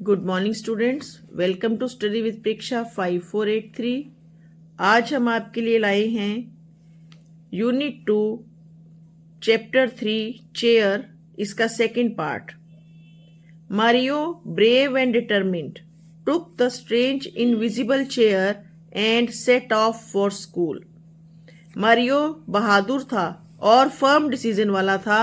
Good morning students, welcome to study with Preksha 5483। आज हम आपके लिए लाए हैं यूनिट 2 चैप्टर 3 चेयर, इसका second part. Mario, brave and determined, took the strange invisible chair and set off for school. Mario बहादुर था और फर्म डिसीजन वाला था।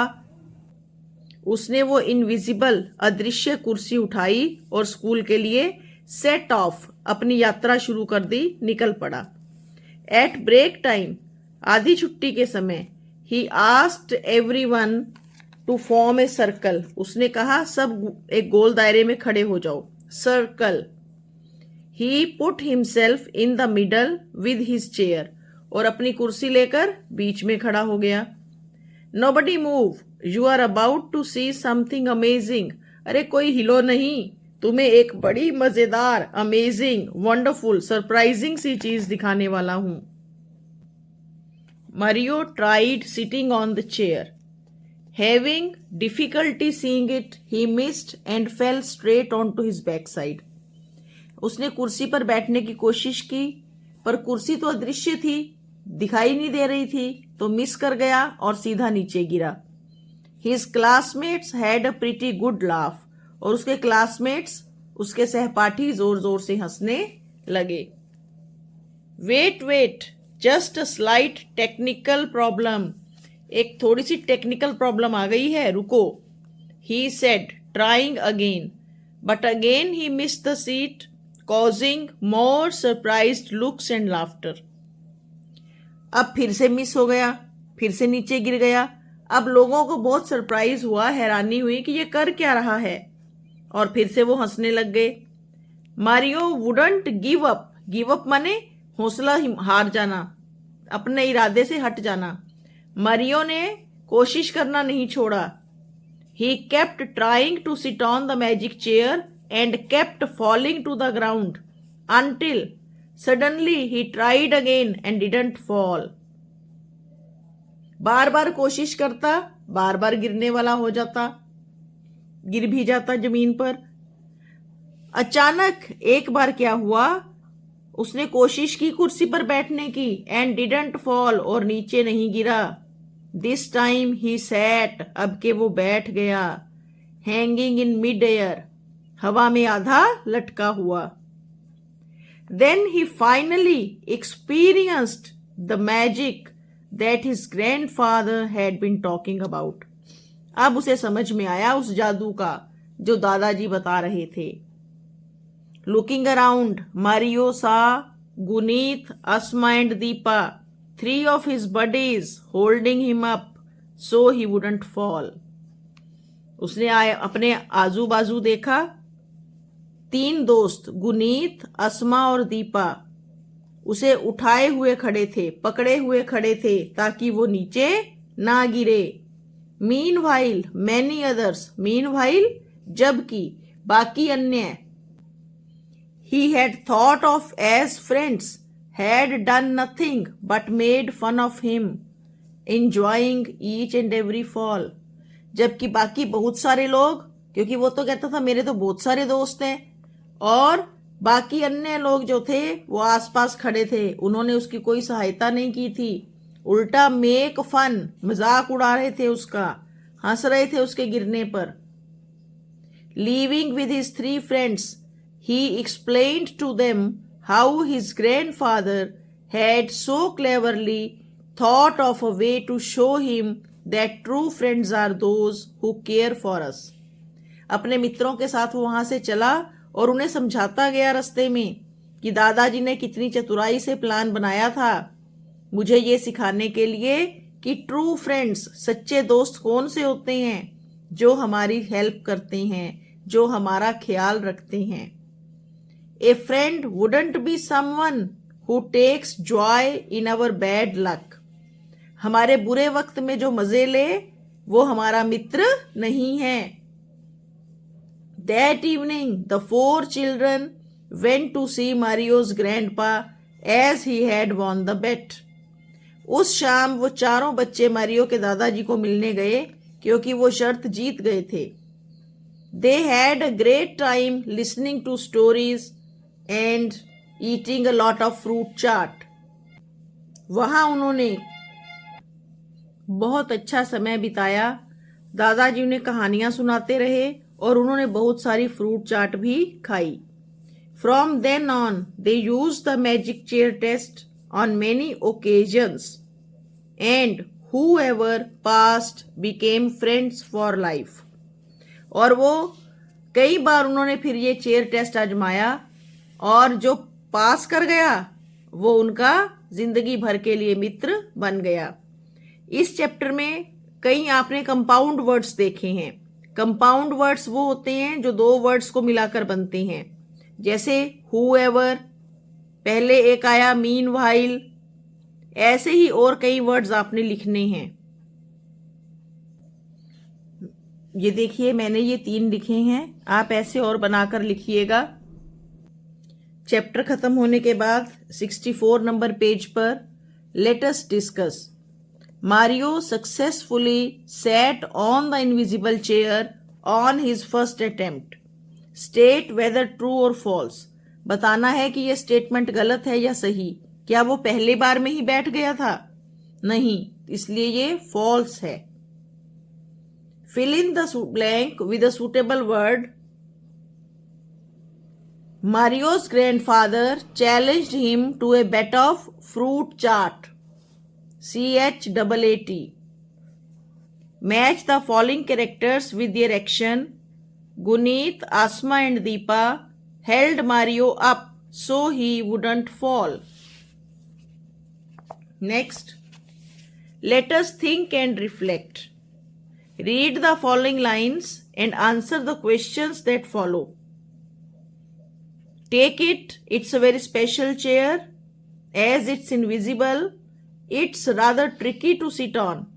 उसने वो इनविजिबल अदृश्य कुर्सी उठाई और स्कूल के लिए सेट ऑफ अपनी यात्रा शुरू कर दी, निकल पड़ा। एट ब्रेक टाइम, आधी छुट्टी के समय, he asked everyone to form a circle. उसने कहा सब एक गोल दायरे में खड़े हो जाओ, circle. He put himself in the middle with his chair, और अपनी कुर्सी लेकर बीच में खड़ा हो गया। Nobody move, you are about to see something amazing. अरे कोई हिलो नहीं, तुम्हें एक बड़ी मजेदार, अमेजिंग, वंडरफुल, सरप्राइजिंग सी चीज दिखाने वाला हूं। Mario tried sitting on the chair. Having difficulty seeing it, he missed and fell straight on to his back side. उसने कुर्सी पर बैठने की कोशिश की, पर कुर्सी तो अदृश्य थी, दिखाई नहीं दे रही थी, तो मिस कर गया और सीधा नीचे गिरा। His classmates had a pretty good laugh, और उसके क्लासमेट्स, उसके सहपाठी जोर जोर से हंसने लगे। Wait, just a slight technical problem. एक थोड़ी सी टेक्निकल प्रॉब्लम आ गई है, रुको। He said, trying again, but again he missed the seat, causing more surprised looks and laughter. अब फिर से मिस हो गया, फिर से नीचे गिर गया। अब लोगों को बहुत सरप्राइज हुआ, हैरानी हुई कि ये कर क्या रहा है, और फिर से वो हंसने लग गए। मारियो वुडंट गिव अप माने हौसला हार जाना, अपने इरादे से हट जाना। मारियो ने कोशिश करना नहीं छोड़ा। He kept trying to sit on the magic chair and kept falling to the ground until suddenly he tried again and didn't fall. बार बार कोशिश करता, बार बार गिरने वाला हो जाता, गिर भी जाता जमीन पर। अचानक एक बार क्या हुआ, उसने कोशिश की कुर्सी पर बैठने की, एंड डिडंट फॉल, और नीचे नहीं गिरा। दिस टाइम ही सैट, अब के वो बैठ गया। हैंगिंग इन मिड एयर, हवा में आधा लटका हुआ। Then he finally experienced the magic that his grandfather had been talking about. अब उसे समझ में आया उस जादू का जो दादाजी बता रहे थे। Looking around, Mario saw Guneet, Asma and Deepa, 3 of his buddies, holding him up so he wouldn't fall. उसने अपने आजू बाजू देखा, 3 दोस्त गुनीत, अस्मा और दीपा उसे उठाए हुए खड़े थे, पकड़े हुए खड़े थे, ताकि वो नीचे ना गिरे। मीनवाइल मैनी अदर्स, मीनवाइल जबकि बाकी अन्य, he had thought of as friends, had done nothing but made fun of him, enjoying each and every fall. जबकि बाकी बहुत सारे लोग, क्योंकि वो तो कहता था मेरे तो बहुत सारे दोस्त हैं, और बाकी अन्य लोग जो थे वो आसपास खड़े थे, उन्होंने उसकी कोई सहायता नहीं की थी, उल्टा मेक फन, मजाक उड़ा रहे थे उसका, हंस रहे थे उसके गिरने पर। Leaving with his 3 friends, he explained to them how his grandfather had so cleverly thought of a way to show him that true friends are those who care for us. अपने मित्रों के साथ वो वहां से चला और उन्हें समझाता गया रास्ते में कि दादाजी ने कितनी चतुराई से प्लान बनाया था मुझे ये सिखाने के लिए कि ट्रू फ्रेंड्स, सच्चे दोस्त कौन से होते हैं, जो हमारी हेल्प करते हैं, जो हमारा ख्याल रखते हैं। A friend wouldn't be someone who takes joy in our bad luck. हमारे बुरे वक्त में जो मजे ले, वो हमारा मित्र नहीं है। That evening, the 4 children went to see Mario's grandpa as he had won the bet. उस शाम वो चारों बच्चे मारियो के दादाजी को मिलने गए, क्योंकि वो शर्त जीत गए थे। They had a great time listening to stories and eating a lot of fruit chaat. वहां उन्होंने बहुत अच्छा समय बिताया। दादाजी उन्हें कहानियां सुनाते रहे और उन्होंने बहुत सारी फ्रूट चाट भी खाई। From then on they use the magic chair test on many occasions and whoever passed became friends for life। और वो कई बार उन्होंने फिर ये चेयर टेस्ट आजमाया और जो पास कर गया वो उनका जिंदगी भर के लिए मित्र बन गया। इस चैप्टर में कई आपने कंपाउंड वर्ड्स देखे हैं। कंपाउंड वर्ड्स वो होते हैं जो दो वर्ड्स को मिलाकर बनते हैं, जैसे whoever, पहले एक आया meanwhile, ऐसे ही और कई वर्ड्स आपने लिखने हैं। ये देखिए मैंने ये 3 लिखे हैं, आप ऐसे और बनाकर लिखिएगा। चैप्टर खत्म होने के बाद 64 नंबर पेज पर let us discuss. Mario successfully sat on the invisible chair on his first attempt. State whether true और फॉल्स। बताना है कि यह स्टेटमेंट गलत है या सही। क्या वो पहले बार में ही बैठ गया था? नहीं, इसलिए ये फॉल्स है। Fill in the blank with a suitable word. Mario's grandfather challenged him to a bet of fruit chaat. CHAAT. Match the following characters with their action. Guneet, Asma and Deepa held Mario up so he wouldn't fall. Next, let us think and reflect. Read the following lines and answer the questions that follow. Take it, it's a very special chair. As it's invisible, it's rather tricky to sit on.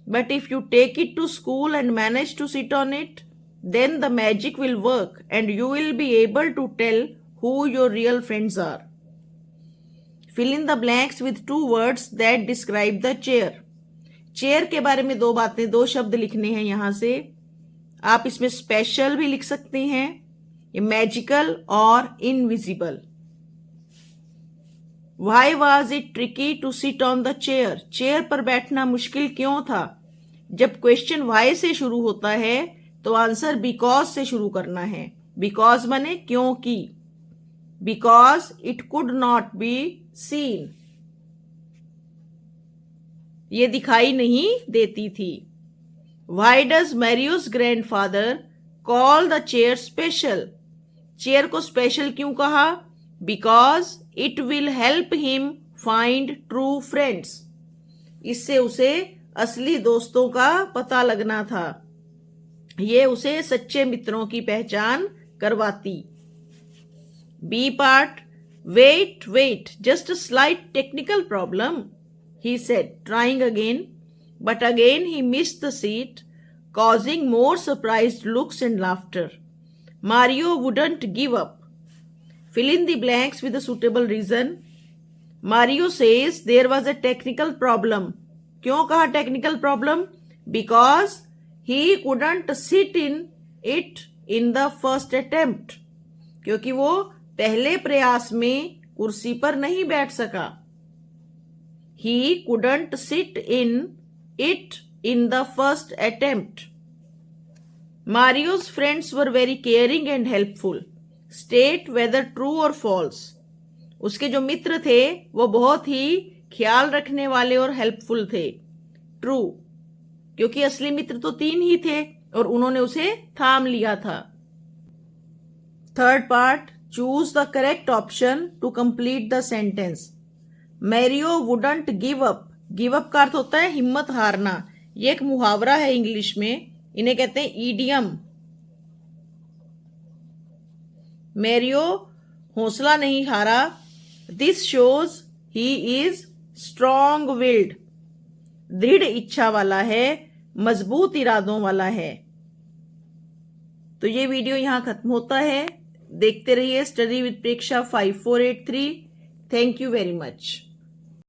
But if you take it to school and manage to sit on it, then the magic will work and you will be able to tell who your real friends are. Fill in the blanks with 2 words that describe the chair. Chair के बारे में 2 बातें, 2 शब्द लिखने हैं यहां से। आप इसमें स्पेशल भी लिख सकते हैं, ये मैजिकल और invisible. Why was it tricky to sit on the chair? Chair पर बैठना मुश्किल क्यों था? जब क्वेश्चन why से शुरू होता है तो आंसर बिकॉज से शुरू करना है। बिकॉज बने क्योंकि। Because it could not be seen, ये दिखाई नहीं देती थी। Why does Mario's grandfather call the chair special? Chair को स्पेशल क्यों कहा? Because it will help him find true friends. इससे उसे असली दोस्तों का पता लगना था। ये उसे सच्चे मित्रों की पहचान करवाती। B part. Wait, just a slight technical problem, he said, trying again. But again he missed the seat, causing more surprised looks and laughter. Mario wouldn't give up. Fill in the blanks with a suitable reason. Mario says there was a technical problem. क्यों कहा technical problem? Because he couldn't sit in it in the first attempt. क्योंकि वो पहले प्रयास में कुर्सी पर नहीं बैठ सका। He couldn't sit in it in the first attempt. Mario's friends were very caring and helpful. State whether true or false. उसके जो मित्र थे वो बहुत ही ख्याल रखने वाले और हेल्पफुल थे। ट्रू, क्योंकि असली मित्र तो 3 ही थे और उन्होंने उसे थाम लिया था। Third part. Choose the correct option to complete the sentence. Mario wouldn't give up. Give up का अर्थ होता है हिम्मत हारना। ये एक मुहावरा है इंग्लिश में, इन्हें कहते हैं ईडियम। मैरियो हौसला नहीं हारा। This shows he is strong willed. दृढ़ इच्छा वाला है, मजबूत इरादों वाला है। तो ये वीडियो यहां खत्म होता है। देखते रहिए study with Preksha 5483। Thank you very much.